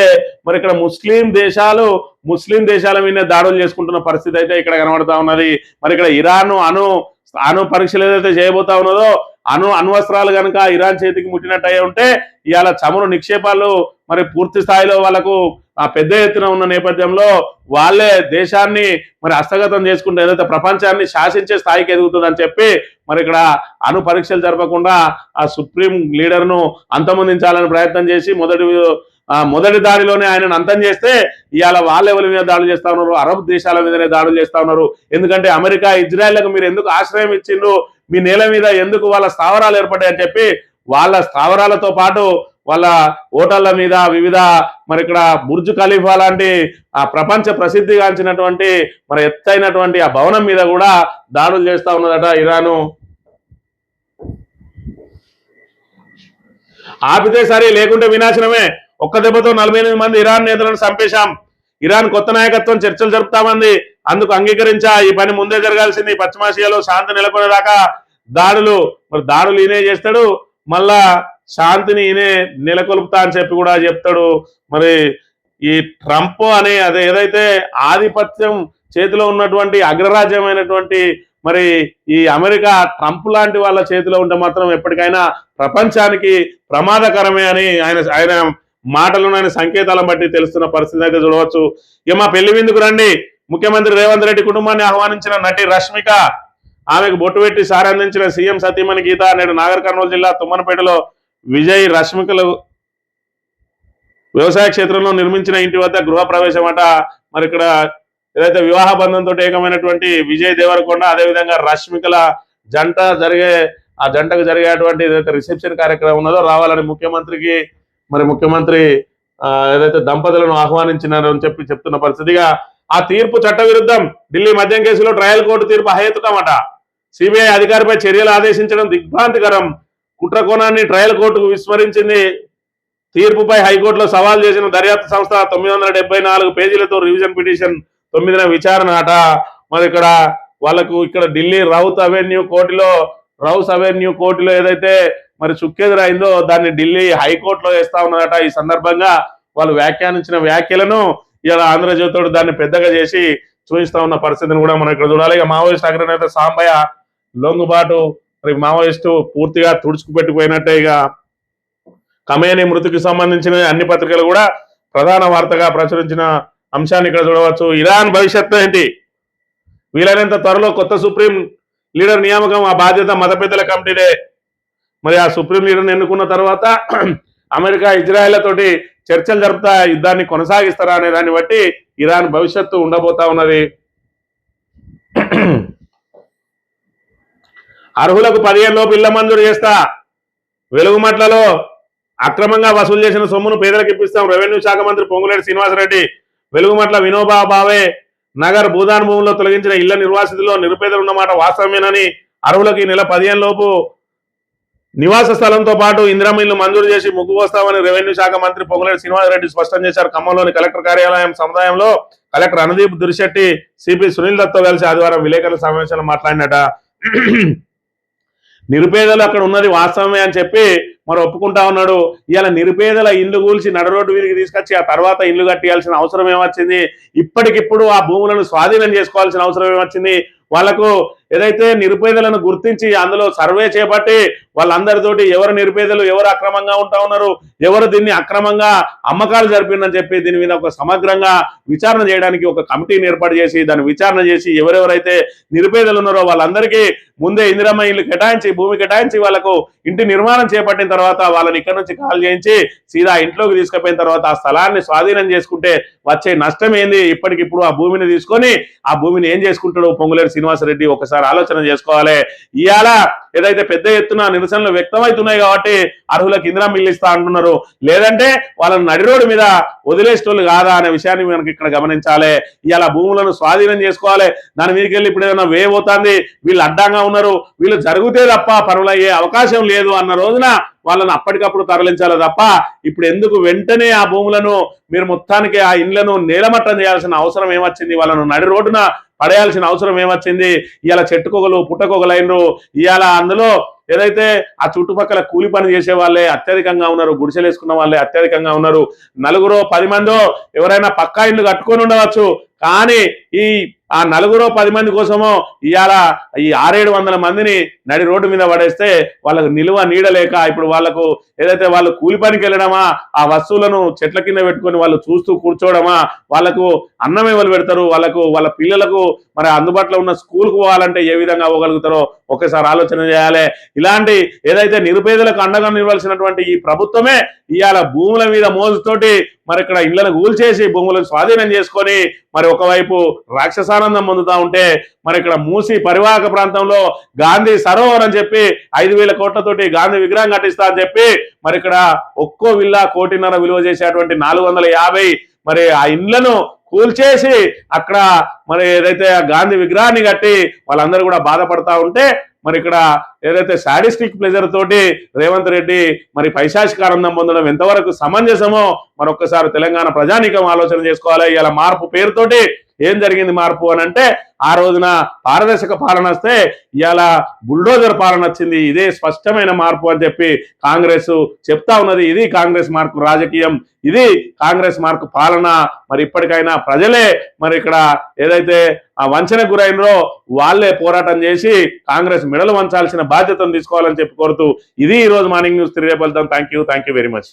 మరి ఇక్కడ ముస్లిం దేశాల మీద దాడులు చేసుకుంటున్న పరిస్థితి అయితే ఇక్కడ కనబడతా ఉన్నది. మరి ఇక్కడ ఇరాన్ అణు పరీక్షలు ఏదైతే చేయబోతా ఉన్నదో అణ్వస్త్రాలు కనుక ఇరాన్ చేతికి ముట్టినట్టు అయ్యి ఉంటే ఇవాళ చమురు నిక్షేపాలు మరి పూర్తి స్థాయిలో వాళ్ళకు పెద్ద ఎత్తున ఉన్న నేపథ్యంలో వాళ్ళే దేశాన్ని మరి హస్తగతం చేసుకుంటే ఏదైతే ప్రపంచాన్ని శాసించే స్థాయికి ఎదుగుతుందని చెప్పి మరి ఇక్కడ అణు పరీక్షలు జరపకుండా ఆ సుప్రీం లీడర్ ను అంతమొందించాలని ప్రయత్నం చేసి మొదటి దాడిలోనే ఆయనను అంతం చేస్తే ఇవాళ వాళ్ళ ఎవరి మీద దాడులు చేస్తా ఉన్నారు, అరబ్ దేశాల మీదనే దాడులు చేస్తా ఉన్నారు. ఎందుకంటే అమెరికా ఇజ్రాయెల్లకు మీరు ఎందుకు ఆశ్రయం ఇచ్చిండ్రు, మీ నేల మీద ఎందుకు వాళ్ళ స్థావరాలు ఏర్పడ్డాయని చెప్పి వాళ్ళ స్థావరాలతో పాటు వాళ్ళ హోటళ్ల మీద వివిధ మరి ఇక్కడ బుర్జ్ ఖలీఫా లాంటి ఆ ప్రపంచ ప్రసిద్ధిగాంచినటువంటి మరి ఎత్తైనటువంటి ఆ భవనం మీద కూడా దాడులు చేస్తా ఉన్నదట ఇరాను. ఆపితే సరే, లేకుంటే వినాశనమే. ఒక్క దెబ్బతో 48 మంది ఇరాన్ నేతలను చంపేశాం. ఇరాన్ కొత్త నాయకత్వం చర్చలు జరుపుతామంది, అందుకు అంగీకరించా. ఈ పని ముందే జరగాల్సింది. పశ్చిమాసియాలో శాంతి నెలకొనేదాకా దాడులు ఈయనే చేస్తాడు, మళ్ళా శాంతిని ఈయనే నెలకొల్పుతా అని చెప్పి కూడా చెప్తాడు. మరి ఈ ట్రంప్ అనే అదే ఏదైతే ఆధిపత్యం చేతిలో ఉన్నటువంటి అగ్రరాజ్యమైనటువంటి మరి ఈ అమెరికా ట్రంప్ లాంటి వాళ్ళ చేతిలో ఉంటే మాత్రం ఎప్పటికైనా ప్రపంచానికి ప్రమాదకరమే అని ఆయన మాటలను ఆయన సంకేతాలను బట్టి తెలుస్తున్న పరిస్థితి అయితే చూడవచ్చు. ఇక మా పెళ్లి విందుకు రండి, ముఖ్యమంత్రి రేవంత్ రెడ్డి కుటుంబాన్ని ఆహ్వానించిన నటి రష్మిక, ఆమెకు బొట్టు పెట్టి సారందించిన సీఎం సతీమణి గీత నేడు నాగర్ కర్నూలు జిల్లా తుమ్మనపేటలో విజయ్ రష్మికలు వ్యవసాయ క్షేత్రంలో నిర్మించిన ఇంటి వద్ద గృహ ప్రవేశం అట. మరి ఇక్కడ ఏదైతే వివాహ బంధంతో ఏకమైనటువంటి విజయ్ దేవరకొండ, అదేవిధంగా రష్మికల జంటకు జరిగేటువంటి ఏదైతే రిసెప్షన్ కార్యక్రమం ఉన్నదో రావాలని ముఖ్యమంత్రి ఏదైతే దంపతులను ఆహ్వానించినారో అని చెప్తున్న పరిస్థితిగా, ఆ తీర్పు చట్టవిరుద్ధం. ఢిల్లీ మద్యం కేసులో ట్రయల్ కోర్టు తీర్పు అహేతుకమట. సిబిఐ అధికారిపై చర్యలు ఆదేశించడం దిగ్భ్రాంతికరం. కుట్ర కోణాన్ని ట్రయల్ కోర్టుకు విస్మరించింది. తీర్పుపై హైకోర్టులో సవాల్ చేసిన దర్యాప్తు సంస్థ 974 పేజీలతో రివిజన్ పిటిషన్ 9న విచారణ అట. మరి ఇక్కడ వాళ్ళకు ఇక్కడ ఢిల్లీ రౌస్ అవెన్యూ కోర్టులో ఏదైతే మరి చుక్కెదురైందో దాన్ని ఢిల్లీ హైకోర్టులో వేస్తా ఉన్నదట. ఈ సందర్భంగా వాళ్ళు వ్యాఖ్యానించిన వ్యాఖ్యలను ఇలా ఆంధ్రజ్యోతుడు దాన్ని పెద్దగా చేసి చూపిస్తా ఉన్న పరిస్థితిని కూడా మనం ఇక్కడ చూడాలి. ఇక మావోయిస్ట్ అగ్రనేత సాంబయ్య లొంగుబాటు, మరి మావోయిస్టు పూర్తిగా తుడుచుకుపెట్టిపోయినట్టే. ఇక ఖమేనీ మృతికి సంబంధించిన అన్ని పత్రికలు కూడా ప్రధాన వార్తగా ప్రచురించిన అంశాన్ని ఇక్కడ చూడవచ్చు. ఇరాన్ భవిష్యత్తు ఏంటి? వీలైనంత త్వరలో కొత్త సుప్రీం లీడర్ నియామకం, ఆ బాధ్యత మత పెద్దల కమిటీదే. మరి ఆ సుప్రీం లీడర్ని ఎన్నుకున్న తర్వాత అమెరికా ఇజ్రాయెళ్లతోటి చర్చలు జరుపుతా యుద్ధాన్ని కొనసాగిస్తారా అనే దాన్ని బట్టి ఇరాన్ భవిష్యత్తు ఉండబోతా ఉన్నది. అర్హులకు 15 లోపు ఇళ్ల మంజూరు చేస్తా. వెలుగుమట్లలో అక్రమంగా వసూలు చేసిన సొమ్మును పేదలకు ఇప్పిస్తాం. రెవెన్యూ శాఖ మంత్రి పొంగులేటి శ్రీనివాసరెడ్డి. వెలుగుమట్ల వినోబా భావే నగర్ భూదాన్ భూముల్లో తొలగించిన ఇళ్ల నిర్వాసితుల్లో నిరుపేదలు ఉన్నమాట వాస్తవమేనని, అర్హులకు ఈ నెల 15 లోపు నివాస స్థలంతో పాటు ఇందిరమ్మ ఇల్లు మంజూరు చేసి ముగ్గు వస్తామని రెవెన్యూ శాఖ మంత్రి పొంగులేటి శ్రీనివాసరెడ్డి స్పష్టం చేశారు. ఖమ్మంలోని కలెక్టర్ కార్యాలయం సముదాయంలో కలెక్టర్ అనుదీప్ దురిశెట్టి, సిపి సునీల్ దత్తో కలిసి ఆదివారం విలేకరుల సమావేశంలో మాట్లాడినట. నిరుపేదలు అక్కడ ఉన్నది వాస్తవమే అని చెప్పి మరి ఒప్పుకుంటా ఉన్నాడు. ఇవాళ నిరుపేదల ఇల్లు కూల్చి నడరోడ్డు వీరికి తీసుకొచ్చి ఆ తర్వాత ఇల్లు కట్టియాల్సిన అవసరం ఏమొచ్చింది? ఇప్పటికిప్పుడు ఆ భూములను స్వాధీనం చేసుకోవాల్సిన అవసరం ఏమొచ్చింది? వాళ్లకు ఏదైతే నిరుపేదలను గుర్తించి అందులో సర్వే చేపట్టి వాళ్ళందరితోటి ఎవరు నిరుపేదలు, ఎవరు అక్రమంగా ఉంటా ఉన్నారు, ఎవరు దీన్ని అక్రమంగా అమ్మకాలు జరిపిందని చెప్పి దీని మీద ఒక సమగ్రంగా విచారణ చేయడానికి ఒక కమిటీని ఏర్పాటు చేసి దాన్ని విచారణ చేసి ఎవరెవరైతే నిరుపేదలు ఉన్నారో వాళ్ళందరికీ ముందే ఇందిరమ్మ ఇల్లు కేటాయించి భూమి కేటాయించి వాళ్ళకు ఇంటి నిర్మాణం చేపట్టిన తర్వాత వాళ్ళని ఇక్కడ నుంచి కాల్ చేయించి సీదా ఇంట్లోకి తీసుకుపోయిన తర్వాత ఆ స్థలాన్ని స్వాధీనం చేసుకుంటే వచ్చే నష్టం ఏంది? ఇప్పటికిప్పుడు ఆ భూమిని తీసుకొని ఆ భూమిని ఏం చేసుకుంటాడు పొంగులేటి శ్రీనివాసరెడ్డి ఒకసారి ఆలోచన చేసుకోవాలి. ఇవాళ ఏదైతే పెద్ద ఎత్తున నిరసనలు వ్యక్తమవుతున్నాయి కాబట్టి అర్హులకు ఇందిరమ్మ ఇల్లు ఇస్తా అంటున్నారు, లేదంటే వాళ్ళని నడి రోడ్డు మీద వదిలేసేటోళ్ళు కాదా అనే విషయాన్ని మనకి ఇక్కడ గమనించాలి. ఇవాళ భూములను స్వాధీనం చేసుకోవాలి. దాని మీదకి వెళ్ళి ఇప్పుడు ఏదైనా వేయబోతుంది, వీళ్ళు అడ్డంగా ఉన్నారు, వీళ్ళు జరిగితే తప్ప పనులయ్యే అవకాశం లేదు అన్న రోజున వాళ్ళని అప్పటికప్పుడు తరలించాలి తప్ప ఇప్పుడు ఎందుకు వెంటనే ఆ భూములను మీరు మొత్తానికి ఆ ఇండ్లను నేలమట్టం చేయాల్సిన అవసరం ఏమొచ్చింది? వాళ్ళను నడి రోడ్డున పడేయాల్సిన అవసరం ఏమొచ్చింది? ఇవాళ చెట్టుకొగలు పుట్టకొగలైనరు. ఇవాళ అందులో ఏదైతే ఆ చుట్టుపక్కల కూలి పని చేసే వాళ్ళే అత్యధికంగా ఉన్నారు, గుడిసెలు వేసుకున్న వాళ్ళే అత్యధికంగా ఉన్నారు. 9 మందో ఎవరైనా పక్కా ఇల్లు కట్టుకొని ఉండవచ్చు, కానీ ఆ 10 మంది కోసమో ఇవాళ ఈ 600-700 మందిని నడి రోడ్డు మీద పడేస్తే వాళ్ళకు నిలువ నీడలేక ఇప్పుడు వాళ్ళకు ఏదైతే వాళ్ళు కూలి పనికి వెళ్ళడమా, ఆ వస్తువులను చెట్ల కింద పెట్టుకొని వాళ్ళు చూస్తూ కూర్చోవడమా, వాళ్ళకు అన్నం ఎవరు పెడతారు, వాళ్ళ పిల్లలకు మరి అందుబాటులో ఉన్న స్కూల్కి పోవాలంటే ఏ విధంగా పోగలుగుతారో ఒకసారి ఆలోచన చేయాలి. ఇలాంటి ఏదైతే నిరుపేదలకు అండగా నిలవాల్సినటువంటి ఈ ప్రభుత్వమే ఇవాళ భూముల మీద మోజుతోటి మరి ఇక్కడ ఇళ్లను కూల్చేసి భూములను స్వాధీనం చేసుకొని మరి ఒకవైపు రాక్షసానందం పొందుతా ఉంటే మరి ఇక్కడ మూసి పరివాహక ప్రాంతంలో గాంధీ సరోవర్ అని చెప్పి 5,000 కోట్లతోటి గాంధీ విగ్రహం కట్టిస్తా అని చెప్పి మరి ఇక్కడ ఒక్కో విల్లా 1,50,00,000 విలువ చేసేటువంటి 450 మరి ఆ ఇండ్లను కూల్చేసి అక్కడ మరి ఏదైతే గాంధీ విగ్రహాన్ని కట్టి వాళ్ళందరూ కూడా బాధపడతా ఉంటే మరి ఇక్కడ ఏదైతే సాడిస్టిక్ ప్లెజర్ తోటి రేవంత్ రెడ్డి మరి పైశాచికానందం పొందడం ఎంతవరకు సమంజసమో మరొకసారి తెలంగాణ ప్రజానీకం ఆలోచన చేసుకోవాలి. ఇలా మార్పు పేరుతోటి ఏం జరిగింది మార్పు అని అంటే ఆ రోజున పారదర్శక పాలన వస్తే ఇవాళ బుల్డోజర్ పాలన వచ్చింది. ఇదే స్పష్టమైన మార్పు అని చెప్పి కాంగ్రెస్ చెప్తా ఉన్నది. ఇది కాంగ్రెస్ మార్కు రాజకీయం, ఇది కాంగ్రెస్ మార్కు పాలన. మరి ఇప్పటికైనా ప్రజలే మరి ఇక్కడ ఏదైతే ఆ వంచనకు గురైనరో వాళ్ళే పోరాటం చేసి కాంగ్రెస్ మెడలు వంచాల్సిన బాధ్యతను తీసుకోవాలని చెప్పి కోరుతూ ఇది ఈ రోజు మార్నింగ్ న్యూస్ 3 రేపు వెళ్తాం. Thank you very much.